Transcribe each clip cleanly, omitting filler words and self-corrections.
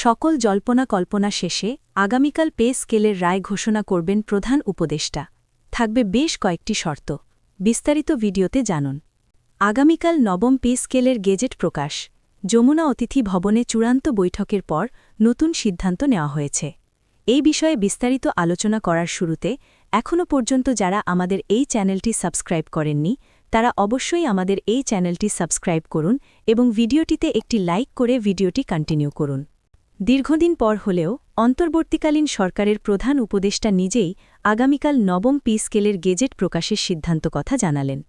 সকল জল্পনা কল্পনা শেষে আগামীকাল পে স্কেলের রায় ঘোষণা করবেন প্রধান উপদেষ্টা। থাকবে বেশ কয়েকটি শর্ত। বিস্তারিত ভিডিওতে জানুন। আগামীকাল নবম পে স্কেলের গেজেট প্রকাশ। যমুনা অতিথি ভবনে চূড়ান্ত বৈঠকের পর নতুন সিদ্ধান্ত নেওয়া হয়েছে। এই বিষয়ে বিস্তারিত আলোচনা করার শুরুতে এখনও পর্যন্ত যারা আমাদের এই চ্যানেলটি সাবস্ক্রাইব করেননি তারা অবশ্যই আমাদের এই চ্যানেলটি সাবস্ক্রাইব করুন এবং ভিডিওটিতে একটি লাইক করে ভিডিওটি কন্টিনিউ করুন। দীর্ঘদিন পর হলেও অন্তর্বর্তীকালীন সরকারের প্রধান উপদেষ্টা নিজেই আগামীকাল নবম পে স্কেলের গেজেট প্রকাশের সিদ্ধান্ত কথা জানালেন।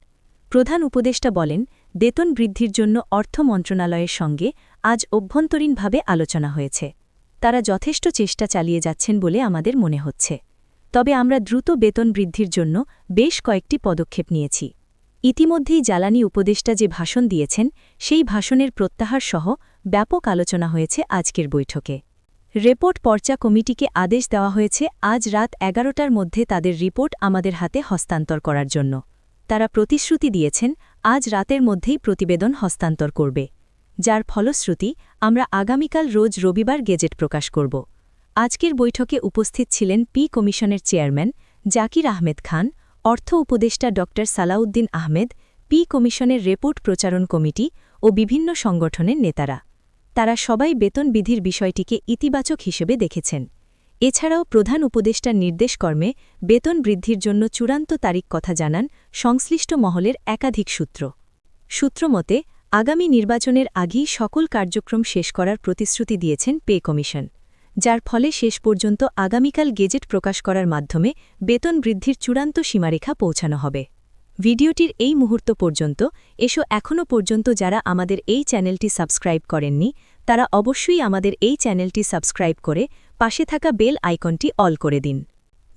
প্রধান উপদেষ্টা বলেন, বেতন বৃদ্ধির জন্য অর্থ মন্ত্রণালয়ের সঙ্গে আজ অভ্যন্তরীণভাবে আলোচনা হয়েছে। তারা যথেষ্ট চেষ্টা চালিয়ে যাচ্ছেন বলে আমাদের মনে হচ্ছে। তবে আমরা দ্রুত বেতন বৃদ্ধির জন্য বেশ কয়েকটি পদক্ষেপ নিয়েছি। ইতিমধ্যেই জ্বালানি উপদেষ্টা যে ভাষণ দিয়েছেন সেই ভাষণের প্রত্যাহার সহ ব্যাপক আলোচনা হয়েছে আজকের বৈঠকে। রিপোর্ট পর্চা কমিটিকে আদেশ দেওয়া হয়েছে আজ রাত 11টার মধ্যে তাদের রিপোর্ট আমাদের হাতে হস্তান্তর করার জন্য। তারা প্রতিশ্রুতি দিয়েছেন আজ রাতের মধ্যেই প্রতিবেদন হস্তান্তর করবে, যার ফলশ্রুতি আমরা আগামীকাল রোজ রবিবার গেজেট প্রকাশ করব। আজকের বৈঠকে উপস্থিত ছিলেন পি কমিশনের চেয়ারম্যান জাকির আহমেদ খান, অর্থ উপদেষ্টা ড সালাউদ্দিন আহমেদ, পি কমিশনের রিপোর্ট প্রচারণ কমিটি ও বিভিন্ন সংগঠনের নেতারা। তারা সবাই বেতন বিধির বিষয়টিকে ইতিবাচক হিসেবে দেখেছেন। এছাড়াও প্রধান উপদেষ্টার নির্দেশকর্মে বেতন বৃদ্ধির জন্য চূড়ান্ত তারিখ কথা জানান সংশ্লিষ্ট মহলের একাধিক সূত্রমতে আগামী নির্বাচনের আগেই সকল কার্যক্রম শেষ করার প্রতিশ্রুতি দিয়েছেন পে কমিশন, যার ফলে শেষ পর্যন্ত আগামীকাল গেজেট প্রকাশ করার মাধ্যমে বেতন বৃদ্ধির চূড়ান্ত সীমারেখা পৌঁছানো হবে। ভিডিওটির এই মুহূর্ত পর্যন্ত এখনও পর্যন্ত যারা আমাদের এই চ্যানেলটি সাবস্ক্রাইব করেননি তারা অবশ্যই আমাদের এই চ্যানেলটি সাবস্ক্রাইব করে পাশে থাকা বেল আইকনটি অল করে দিন।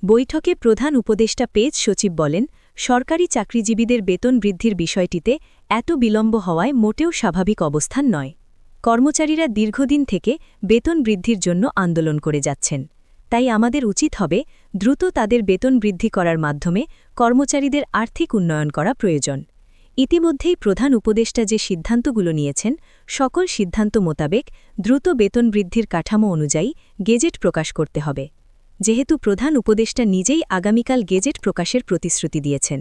বৈঠকে প্রধান উপদেষ্টা পেজ সচিব বলেন, সরকারি চাকরিজীবীদের বেতন বৃদ্ধির বিষয়টিতে এত বিলম্ব হওয়ায় মোটেও স্বাভাবিক অবস্থান নয়। কর্মচারীরা দীর্ঘদিন থেকে বেতন বৃদ্ধির জন্য আন্দোলন করে যাচ্ছেন। তাই আমাদের উচিত হবে দ্রুত তাদের বেতন বৃদ্ধি করার মাধ্যমে কর্মচারীদের আর্থিক উন্নয়ন করা প্রয়োজন। ইতিমধ্যেই প্রধান উপদেষ্টা যে সিদ্ধান্তগুলো নিয়েছেন সকল সিদ্ধান্ত মোতাবেক দ্রুত বেতন বৃদ্ধির কাঠামো অনুযায়ী গেজেট প্রকাশ করতে হবে। যেহেতু প্রধান উপদেষ্টা নিজেই আগামীকাল গেজেট প্রকাশের প্রতিশ্রুতি দিয়েছেন,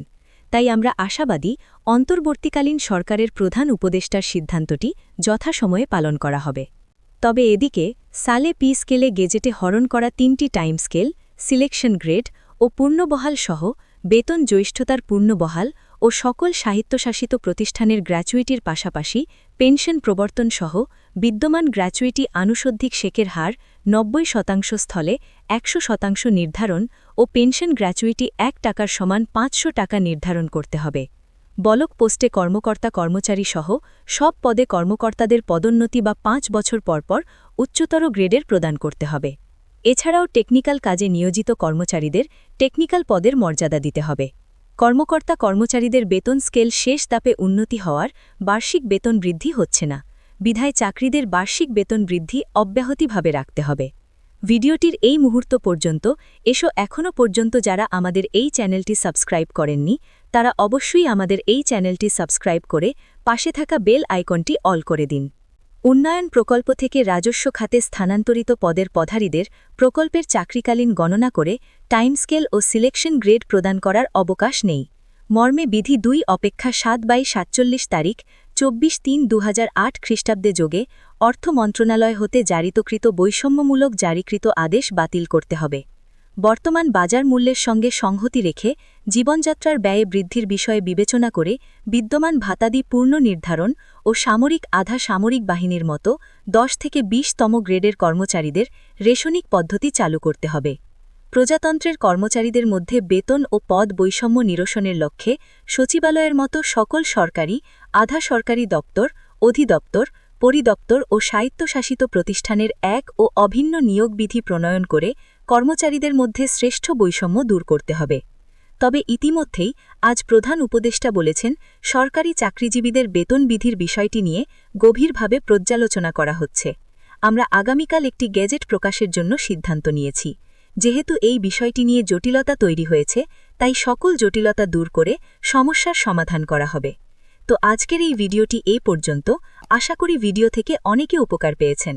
তাই আমরা আশাবাদী অন্তর্বর্তীকালীন সরকারের প্রধান উপদেষ্টার সিদ্ধান্তটি যথাসময়ে পালন করা হবে। তবে এদিকে সালে পি স্কেলে গেজেটে হরণ করা 3টি টাইম স্কেল, সিলেকশন গ্রেড ও পূর্ণবহাল সহ বেতন জ্যৈষ্ঠতার পূর্ণবহাল ও সকল সাহিত্যশাসিত প্রতিষ্ঠানের গ্র্যাচুইটির পাশাপাশি পেনশন প্রবর্তন সহ বিদ্যমান গ্র্যাচুইটি আনুষঙ্গিক শেকের হার 90% স্থলে 100% নির্ধারণ ও পেনশন গ্র্যাচুইটি 1 টাকার সমান 500 টাকা নির্ধারণ করতে হবে। বলক পোস্টে কর্মকর্তা-কর্মচারী সহ সব পদে কর্মকর্তাদের পদোন্নতি বা 5 বছর পরপর উচ্চতর গ্রেডের প্রদান করতে হবে। এছাড়াও টেকনিক্যাল কাজে নিয়োজিত কর্মচারীদের টেকনিক্যাল পদের মর্যাদা দিতে হবে। কর্মকর্তা-কর্মচারীদের বেতন স্কেল শেষ ধাপে উন্নতি হওয়ার বার্ষিক বেতন বৃদ্ধি হচ্ছে না, বিধায় চাকরিদের বার্ষিক বেতন বৃদ্ধি অব্যাহতিভাবে রাখতে হবে। ভিডিওটির এই মুহূর্ত পর্যন্ত এখনও পর্যন্ত যারা আমাদের এই চ্যানেলটি সাবস্ক্রাইব করেননি তারা অবশ্যই আমাদের এই চ্যানেলটি সাবস্ক্রাইব করে পাশে থাকা বেল আইকনটি অল করে দিন। উন্নয়ন প্রকল্প থেকে রাজস্ব খাতে স্থানান্তরিত পদের পদাধিকারীদের প্রকল্পের চাকরিকালীন গণনা করে টাইম স্কেল ও সিলেকশন গ্রেড প্রদান করার অবকাশ নেই মর্মে বিধি 2 অপেক্ষা 7/47 তারিখ 24/3/2008 খ্রিস্টাব্দে যোগে অর্থ মন্ত্রণালয় হতে জারিতকৃত বৈষম্যমূলক জারিকৃত আদেশ বাতিল করতে হবে। বর্তমান বাজার মূল্যের সঙ্গে সংহতি রেখে জীবনযাত্রার ব্যয়ে বৃদ্ধির বিষয়ে বিবেচনা করে বিদ্যমান ভাতাদি পূর্ণ নির্ধারণ ও সামরিক আধা সামরিক বাহিনীর মতো 10 থেকে 20তম গ্রেডের কর্মচারীদের রেশনিক পদ্ধতি চালু করতে হবে। প্রজাতন্ত্রের কর্মচারীদের মধ্যে বেতন ও পদ বৈষম্য নিরসনের লক্ষ্যে সচিবালয়ের মতো সকল সরকারি, আধা সরকারি দপ্তর, অধিদপ্তর, পরিদপ্তর ও স্বায়ত্তশাসিত প্রতিষ্ঠানের এক ও অভিন্ন নিয়োগ বিধি প্রণয়ন করে কর্মচারীদের মধ্যে শ্রেষ্ঠ বৈষম্য দূর করতে হবে। তবে ইতিমধ্যেই আজ প্রধান উপদেষ্টা বলেছেন, সরকারি চাকরিজীবীদের বেতন বিধির বিষয়টি নিয়ে গভীরভাবে পর্যালোচনা করা হচ্ছে। আমরা আগামীকাল একটি গেজেট প্রকাশের জন্য সিদ্ধান্ত নিয়েছি। যেহেতু এই বিষয়টি নিয়ে জটিলতা তৈরি হয়েছে, তাই সকল জটিলতা দূর করে সমস্যার সমাধান করা হবে। তো আজকের এই ভিডিওটি এই পর্যন্ত। আশা করি ভিডিও থেকে অনেকে উপকার পেয়েছেন।